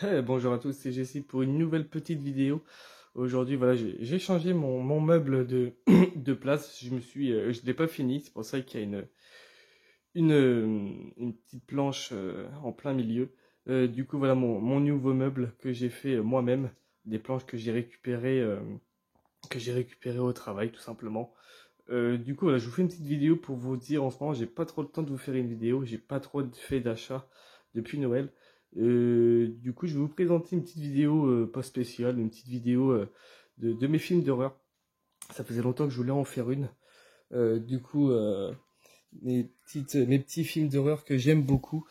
Bonjour à tous, c'est Jessie pour une nouvelle petite vidéo. Aujourd'hui, voilà, j'ai changé mon meuble de, de place. Je l'ai pas fini, c'est pour ça qu'il y a une petite planche en plein milieu. Du coup, voilà mon nouveau meuble que j'ai fait moi-même, des planches que j'ai récupérées au travail, tout simplement. Du coup, voilà, je vous fais une petite vidéo pour vous dire en ce moment, j'ai pas trop le temps de vous faire une vidéo, j'ai pas trop fait d'achats depuis Noël. Du coup, je vais vous présenter une petite vidéo pas spéciale, une petite vidéo de mes films d'horreur. Ça faisait longtemps que je voulais en faire une. Du coup, mes petits films d'horreur que j'aime beaucoup.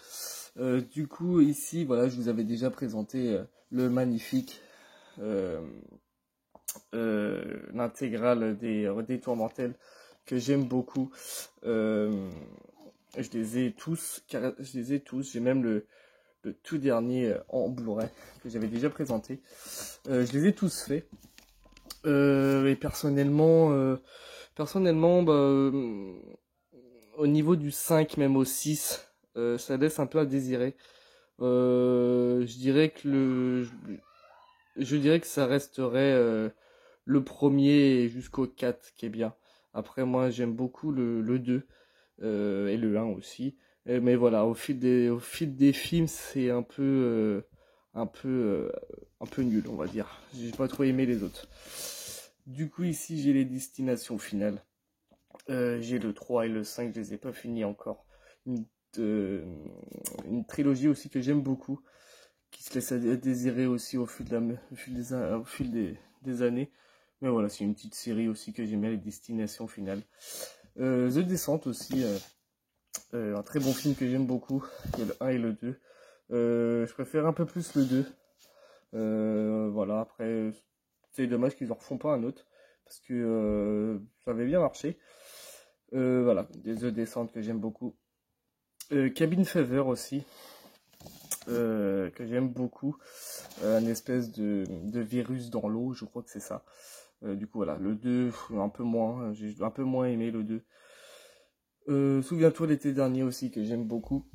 Du coup, ici, voilà, je vous avais déjà présenté le magnifique, euh, l'intégrale des Tourmentelles que j'aime beaucoup. Euh, je les ai tous, je les ai tous. J'ai même le tout dernier en Blu-ray que j'avais déjà présenté. Je les ai tous faits. Et personnellement, bah, au niveau du 5, même au 6, ça laisse un peu à désirer. Je dirais que je dirais que ça resterait le premier jusqu'au 4 qui est bien. Après, moi, j'aime beaucoup le 2 et le un aussi. Mais voilà, au fil des films, c'est un peu, euh, un peu nul, on va dire. J'ai pas trop aimé les autres. Du coup, ici, j'ai les destinations finales. J'ai le 3 et le 5, je les ai pas finis encore. Une, euh, une trilogie aussi que j'aime beaucoup, qui se laisse à désirer aussi au fil des années. Mais voilà, c'est une petite série aussi que j'aime bien, les destinations finales. The Descent aussi, un très bon film que j'aime beaucoup, il y a le 1 et le 2. Je préfère un peu plus le 2. Voilà, après, c'est dommage qu'ils en refont pas un autre, parce que ça avait bien marché. Voilà, des The Descent que j'aime beaucoup. Cabin Fever aussi, que j'aime beaucoup. Un espèce de virus dans l'eau, je crois que c'est ça. Du coup, voilà, le 2, un peu moins, j'ai un peu moins aimé le 2. Souviens-toi l'été dernier aussi, que j'aime beaucoup.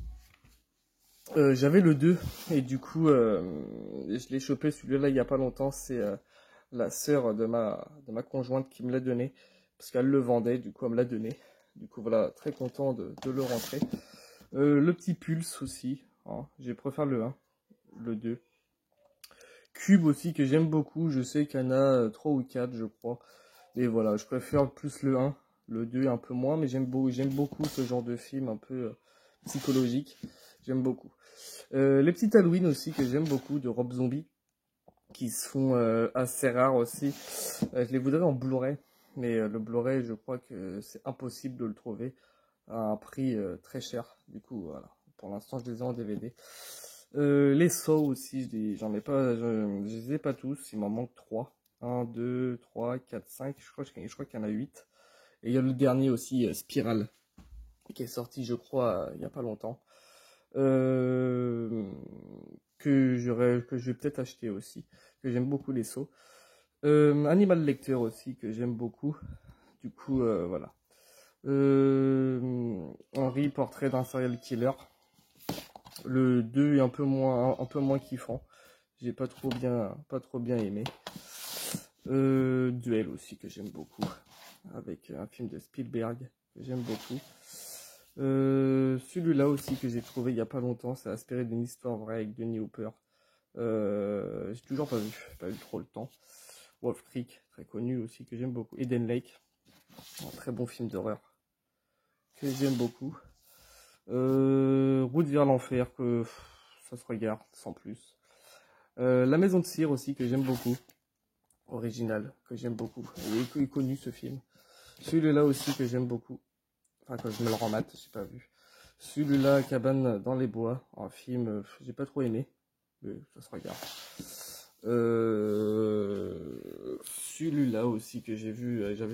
J'avais le 2 et du coup je l'ai chopé celui-là il y a pas longtemps. C'est la sœur de ma conjointe qui me l'a donné parce qu'elle le vendait, du coup elle me l'a donné. Du coup voilà, très content de le rentrer. Le petit Pulse aussi, hein, je préfère le 1, le 2. Cube aussi que j'aime beaucoup, je sais qu'il y en a 3 ou 4 je crois. Et voilà, je préfère plus le 1, le 2 un peu moins, mais j'aime beaucoup ce genre de film un peu psychologique. J'aime beaucoup. Les petites Halloween aussi que j'aime beaucoup de Rob Zombie, qui sont assez rares aussi. Je les voudrais en Blu-ray, mais le Blu-ray, je crois que c'est impossible de le trouver à un prix très cher. Du coup, voilà. Pour l'instant, je les ai en DVD. Les Saw aussi, j'en ai pas, je les ai pas tous. Il m'en manque 3. 1, 2, 3, 4, 5. Je crois qu'il y en a 8. Et il y a le dernier aussi, Spiral, qui est sorti, je crois, il y a pas longtemps. Euh, que je vais peut-être acheter aussi, que j'aime beaucoup les sauts. Animal Lecter aussi, que j'aime beaucoup. Du coup, voilà. Henri, Portrait d'un serial killer. Le 2 est un peu moins kiffant. J'ai pas trop bien aimé. Duel aussi, que j'aime beaucoup. Avec un film de Spielberg, que j'aime beaucoup. Celui-là aussi que j'ai trouvé il y a pas longtemps, c'est inspiré d'une histoire vraie avec Denis Hopper. J'ai toujours pas eu trop le temps. Wolf Creek, très connu aussi, que j'aime beaucoup. Eden Lake, un très bon film d'horreur, que j'aime beaucoup. Route vers l'enfer, ça se regarde sans plus. La Maison de cire aussi, que j'aime beaucoup. Original, que j'aime beaucoup. Il est connu ce film. Celui-là aussi que j'aime beaucoup. Enfin, quand je me le remate, j'ai pas vu. Celui-là, Cabane dans les bois, un film, j'ai pas trop aimé, mais ça se regarde. Celui-là aussi que j'avais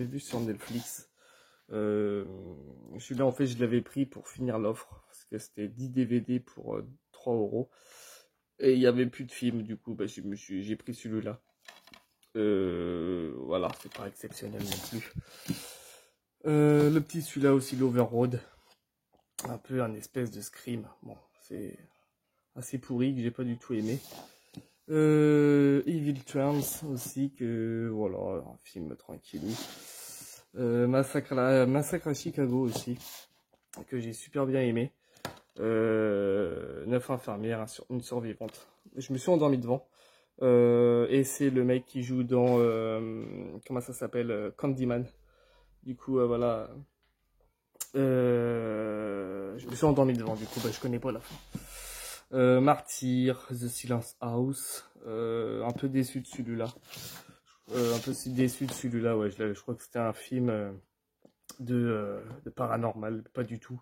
vu sur Netflix. Celui-là, en fait, je l'avais pris pour finir l'offre, parce que c'était 10 DVD pour 3 euros. Et il n'y avait plus de film, du coup, bah, j'ai pris celui-là. Voilà, c'est pas exceptionnel non plus. Le petit celui-là aussi, l'Overroad. Un peu un espèce de scream. Bon, c'est assez pourri, que j'ai pas du tout aimé. Evil Twins aussi, que voilà, un film tranquille. Massacre à Chicago aussi, que j'ai super bien aimé. 9 infirmières, une survivante. Je me suis endormi devant. Et c'est le mec qui joue dans comment ça s'appelle, Candyman. Du coup, voilà. Je me suis endormi devant. Du coup, bah, je connais pas la fin. Martyr, The Silence House. Un peu déçu de celui-là. Un peu si déçu de celui-là. Ouais, je crois que c'était un film de paranormal, pas du tout.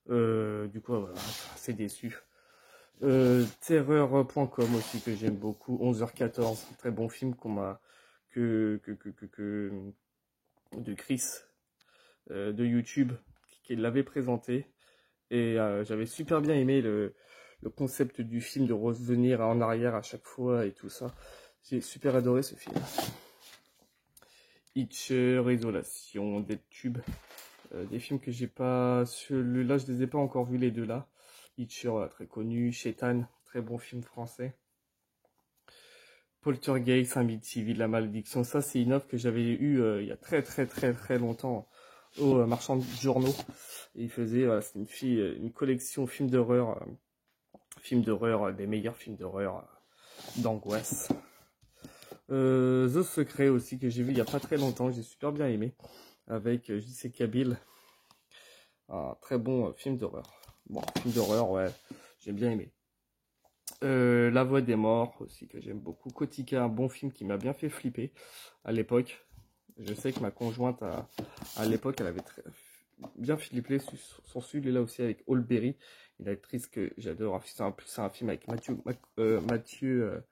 Du coup, voilà, c'est déçu. Terreur.com aussi que j'aime beaucoup. 11h14, très bon film qu'on m'a de Chris de YouTube qui l'avait présenté et j'avais super bien aimé le concept du film de revenir en arrière à chaque fois et tout ça. J'ai super adoré ce film. Hitcher, Isolation, DeadTube, des films que j'ai pas, celui-là je les ai pas encore vus les deux là. Hitcher, très connu, Shaitan, très bon film français. Poltergeist, Amityville, La Malédiction, ça c'est une offre que j'avais eue il y a très longtemps au marchand de journaux. Et il faisait, c'est une collection films d'horreur, des meilleurs films d'horreur, d'angoisse. The Secret aussi que j'ai vu il y a pas très longtemps, j'ai super bien aimé, avec J.C. Kabil, un très bon film d'horreur. Bon, film d'horreur, ouais, j'ai bien aimé. La Voix des Morts aussi que j'aime beaucoup. Kotika, un bon film qui m'a bien fait flipper à l'époque. Je sais que ma conjointe à l'époque elle avait bien flippé sur celui-là aussi avec Holberry, une actrice que j'adore. C'est un film avec Mathieu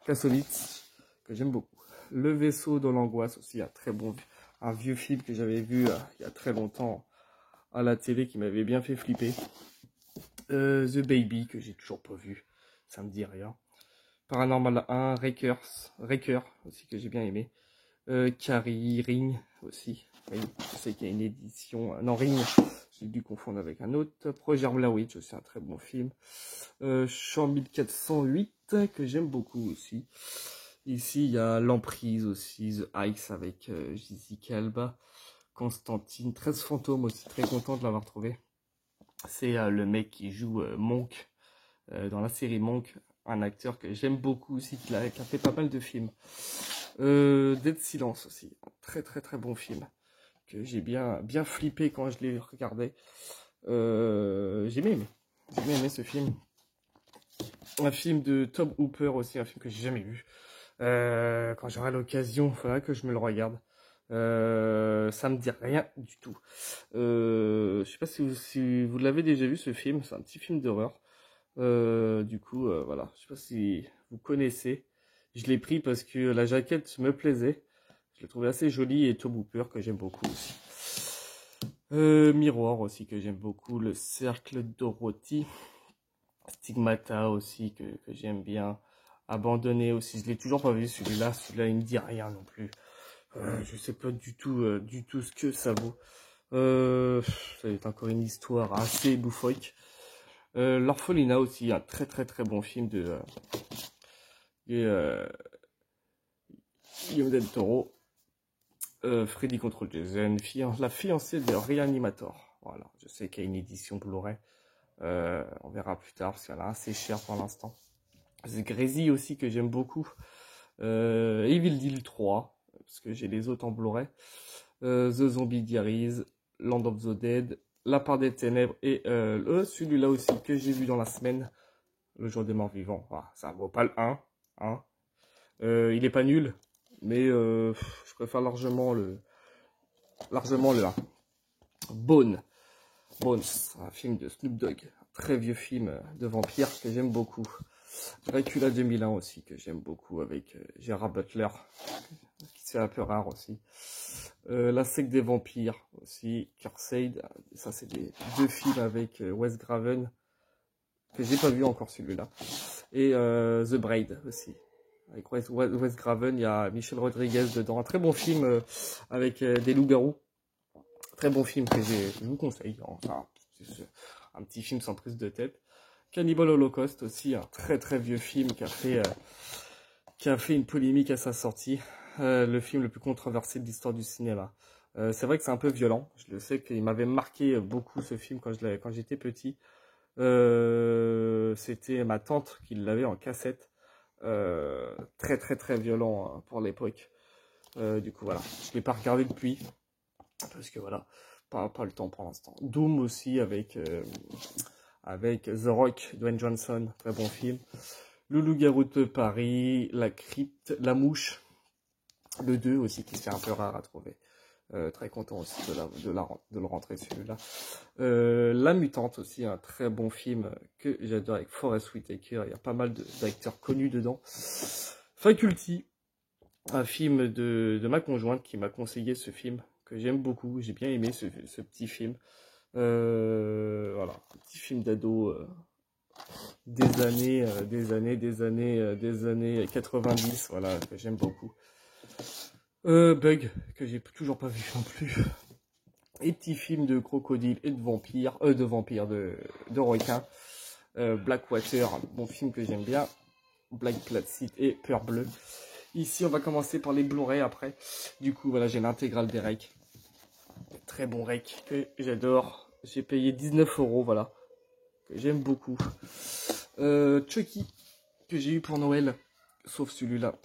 Kassovitz que j'aime beaucoup. Le Vaisseau dans l'angoisse aussi, un vieux film que j'avais vu il y a très longtemps à la télé qui m'avait bien fait flipper. The Baby que j'ai toujours pas vu, ça me dit rien. Paranormal 1, Raker aussi que j'ai bien aimé. Carrie, Ring aussi. Oui, je sais qu'il y a une édition. Non, Ring, j'ai dû confondre avec un autre. Projet Blair Witch aussi, un très bon film. Champ 1408 que j'aime beaucoup aussi. Ici, il y a L'Emprise aussi, The Ice avec Jessica Alba. Constantine, 13 fantômes aussi, très content de l'avoir trouvé. C'est le mec qui joue Monk dans la série Monk, un acteur que j'aime beaucoup aussi, qui a fait pas mal de films. Dead Silence aussi, un très bon film que j'ai bien flippé quand je l'ai regardé. J'ai bien aimé ce film. Un film de Tom Hooper aussi, un film que j'ai jamais vu. Quand j'aurai l'occasion, il faudra que je me le regarde. Ça me dit rien du tout. Je sais pas si vous l'avez déjà vu ce film, c'est un petit film d'horreur. Du coup, voilà, je sais pas si vous connaissez. Je l'ai pris parce que la jaquette me plaisait. Je l'ai trouvé assez jolie et Tom Hooper que j'aime beaucoup aussi. Miroir aussi que j'aime beaucoup. Le Cercle Dorothy. Stigmata aussi que j'aime bien. Abandonné aussi, je l'ai toujours pas vu celui-là. Celui-là il me dit rien non plus. Je sais pas du tout ce que ça vaut. Ça va être encore une histoire assez loufoque. L'Orphelinat aussi, un très bon film de Guillaume del Toro. Freddy contre Jason, la fiancée de Reanimator. Voilà, je sais qu'il y a une édition Blu-ray. On verra plus tard parce qu'elle est assez chère pour l'instant. C'est Crazy aussi que j'aime beaucoup. Evil Deal 3, parce que j'ai les autres en Blu-ray. The Zombie Diaries, Land of the Dead, La part des ténèbres et celui-là aussi que j'ai vu dans la semaine, Le jour des morts vivants. Voilà, ça vaut pas le 1. Hein. Il est pas nul, mais je préfère largement le 1. Bones, un film de Snoop Dogg, un très vieux film de vampire que j'aime beaucoup. Dracula 2001 aussi, que j'aime beaucoup, avec Gerard Butler, qui c'est un peu rare aussi. La secte des vampires aussi, Cursed, ça c'est deux films avec Wes Craven, que j'ai pas vu encore celui-là. Et The Braid aussi. Avec Wes Craven, il y a Michel Rodriguez dedans. Un très bon film avec des loups-garous. Très bon film que je vous conseille. Enfin, c'est un petit film sans prise de tête. Cannibal Holocaust aussi, un très vieux film qui a fait qui a fait une polémique à sa sortie. Le film le plus controversé de l'histoire du cinéma. C'est vrai que c'est un peu violent. Je le sais qu'il m'avait marqué beaucoup ce film quand j'étais petit. C'était ma tante qui l'avait en cassette. Très très très violent hein, pour l'époque. Du coup voilà, je l'ai pas regardé depuis parce que voilà, pas le temps pour l'instant. Doom aussi avec The Rock, Dwayne Johnson, très bon film. Le Loup-garou de Paris, La Crypte, La Mouche, le 2 aussi qui se fait un peu rare à trouver. Très content aussi de le rentrer celui-là. La Mutante aussi, un très bon film que j'adore avec Forest Whitaker. Il y a pas mal d'acteurs connus dedans. Faculty, un film de ma conjointe qui m'a conseillé ce film que j'aime beaucoup. J'ai bien aimé ce petit film. Voilà, un petit film d'ado des années 90, voilà, que j'aime beaucoup. Bug, que j'ai toujours pas vu non plus. Et petit film de crocodile et de requin. Blackwater, bon film que j'aime bien. Black Placid et Peur Bleu. Ici, on va commencer par les Blu-ray après. Du coup, voilà, j'ai l'intégrale des recs. Très bon rec que j'adore. J'ai payé 19 €, voilà. Que j'aime beaucoup. Chucky, que j'ai eu pour Noël. Sauf celui-là.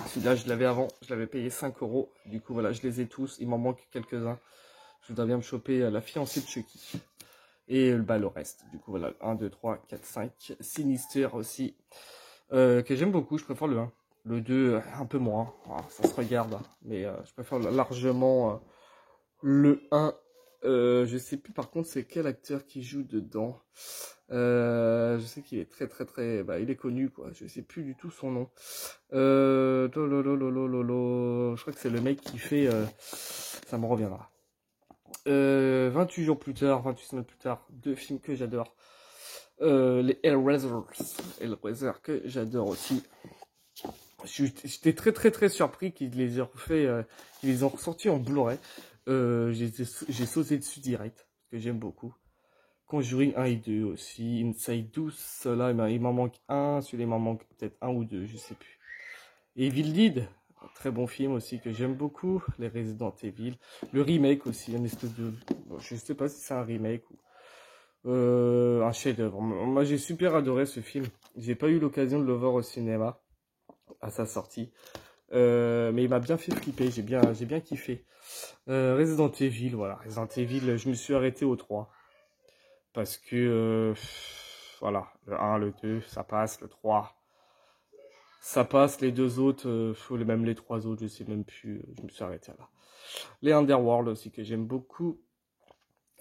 Celui-là, je l'avais avant. Je l'avais payé 5 €. Du coup, voilà, je les ai tous. Il m'en manque quelques-uns. Je voudrais bien me choper la fiancée de Chucky. Et bah, le reste. Du coup, voilà. 1, 2, 3, 4, 5. Sinister aussi. Que j'aime beaucoup. Je préfère le 1. Le 2, un peu moins. Ah, ça se regarde. Mais je préfère largement le 1. Je sais plus par contre c'est quel acteur qui joue dedans. Je sais qu'il est très bah, il est connu quoi. Je sais plus du tout son nom. Je crois que c'est le mec qui fait ça me reviendra. 28 jours plus tard, 28 semaines plus tard, deux films que j'adore. Les Hellraiser que j'adore aussi. J'étais très surpris qu'ils les aient refait, qu'ils les ont ressortis en Blu-ray. J'ai sauté dessus direct, parce que j'aime beaucoup. Conjuring 1 et 2 aussi. Inside 12, ceux-là, il m'en manque un. Celui-là, il m'en manque peut-être un ou deux, je sais plus. Evil Dead, un très bon film aussi que j'aime beaucoup. Les Resident Evil. Le remake aussi, un espèce de... Je sais pas si c'est un remake ou... un chef-d'œuvre. Moi, j'ai super adoré ce film. J'ai pas eu l'occasion de le voir au cinéma à sa sortie. Mais il m'a bien fait flipper, j'ai bien kiffé. Resident Evil, voilà. Resident Evil, je me suis arrêté au 3. Parce que, voilà, le 1, le 2, ça passe, le 3, ça passe, les deux autres, même les trois autres, je sais même plus, je me suis arrêté là. Les Underworld aussi, que j'aime beaucoup.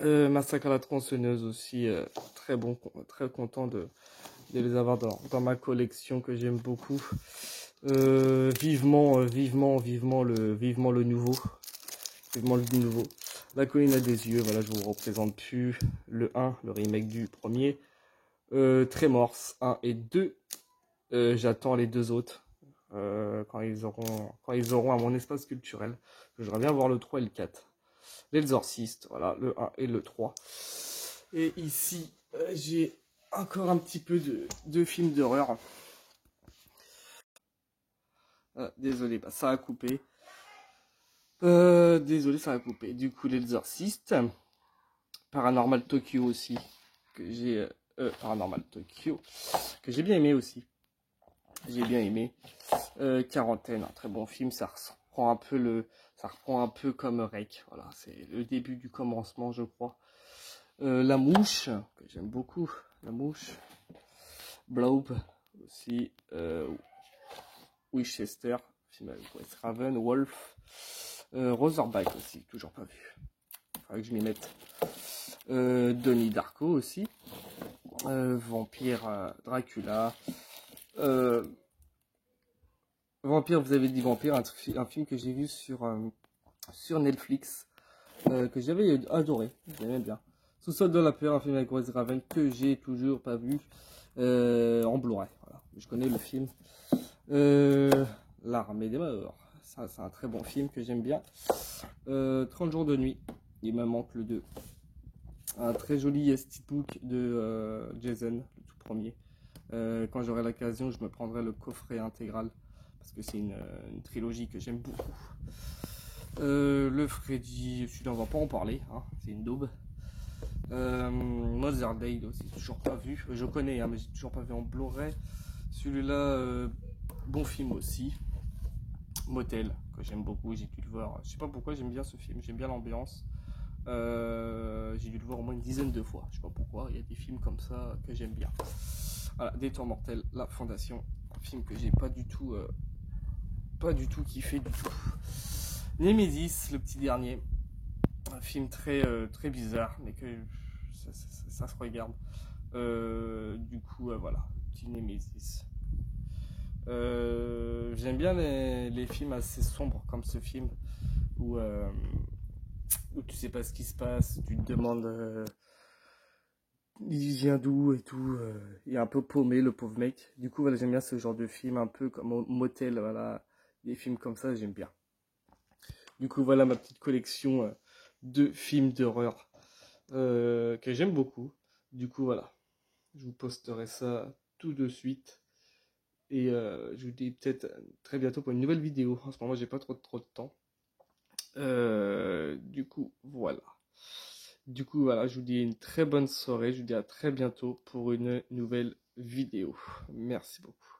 Massacre à la tronçonneuse aussi, très bon, très content de les avoir dans ma collection que j'aime beaucoup. Vivement le nouveau. Vivement le nouveau. La colline à des yeux, voilà, je vous représente plus le 1, le remake du premier. Tremors 1 et 2. J'attends les deux autres. Quand ils auront à mon espace culturel. J'aimerais bien voir le 3 et le 4. L'Exorciste, voilà, le 1 et le 3. Et ici, j'ai encore un petit peu de films d'horreur. Désolé, bah, ça a coupé. Désolé, ça a coupé. Du coup, l'Exorciste. Paranormal Tokyo aussi. Que j'ai... Paranormal Tokyo. Que j'ai bien aimé aussi. J'ai bien aimé. Quarantaine, un très bon film. Ça reprend un peu comme Rec. Voilà, c'est le début du commencement, je crois. La Mouche, que j'aime beaucoup. La Mouche. Blob aussi. Winchester, film avec Wes Craven, Wolf, Razorback aussi, toujours pas vu. Faudrait que je m'y mette. Donnie Darko aussi. Vampire Dracula. Vampire, vous avez dit Vampire, un film que j'ai vu sur Netflix, que j'avais adoré, j'aimais bien. Sous-sol de la peur, un film avec Wes Craven que j'ai toujours pas vu en Blu-ray. Voilà. Je connais le film. L'Armée des morts. Ça, c'est un très bon film que j'aime bien. 30 jours de nuit. Il me manque le 2. Un très joli steelbook de Jason, le tout premier. Quand j'aurai l'occasion, je me prendrai le coffret intégral parce que c'est une trilogie que j'aime beaucoup. Le Freddy, celui-là on va pas en parler, hein, c'est une daube. Mother Day aussi, toujours pas vu. Je connais, hein, mais j'ai toujours pas vu en Blu-ray. Celui-là, bon film aussi. Motel, que j'aime beaucoup, j'ai dû le voir. Je sais pas pourquoi j'aime bien ce film, j'aime bien l'ambiance. J'ai dû le voir au moins une dizaine de fois. Je sais pas pourquoi, il y a des films comme ça que j'aime bien. Voilà, Des Temps Mortels, La Fondation, un film que j'ai pas du tout kiffé du tout. Nemesis, le petit dernier, un film très bizarre, mais que ça se regarde. Voilà, petit Nemesis. J'aime bien les films assez sombres comme ce film où tu sais pas ce qui se passe, tu te demandes il vient d'où et tout, il est un peu paumé le pauvre mec. Du coup voilà, j'aime bien ce genre de film un peu comme Motel, voilà, des films comme ça j'aime bien. Du coup voilà ma petite collection de films d'horreur que j'aime beaucoup. Du coup voilà, je vous posterai ça tout de suite. Et je vous dis peut-être très bientôt pour une nouvelle vidéo. En ce moment, j'ai pas trop de temps. Voilà. Je vous dis une très bonne soirée. Je vous dis à très bientôt pour une nouvelle vidéo. Merci beaucoup.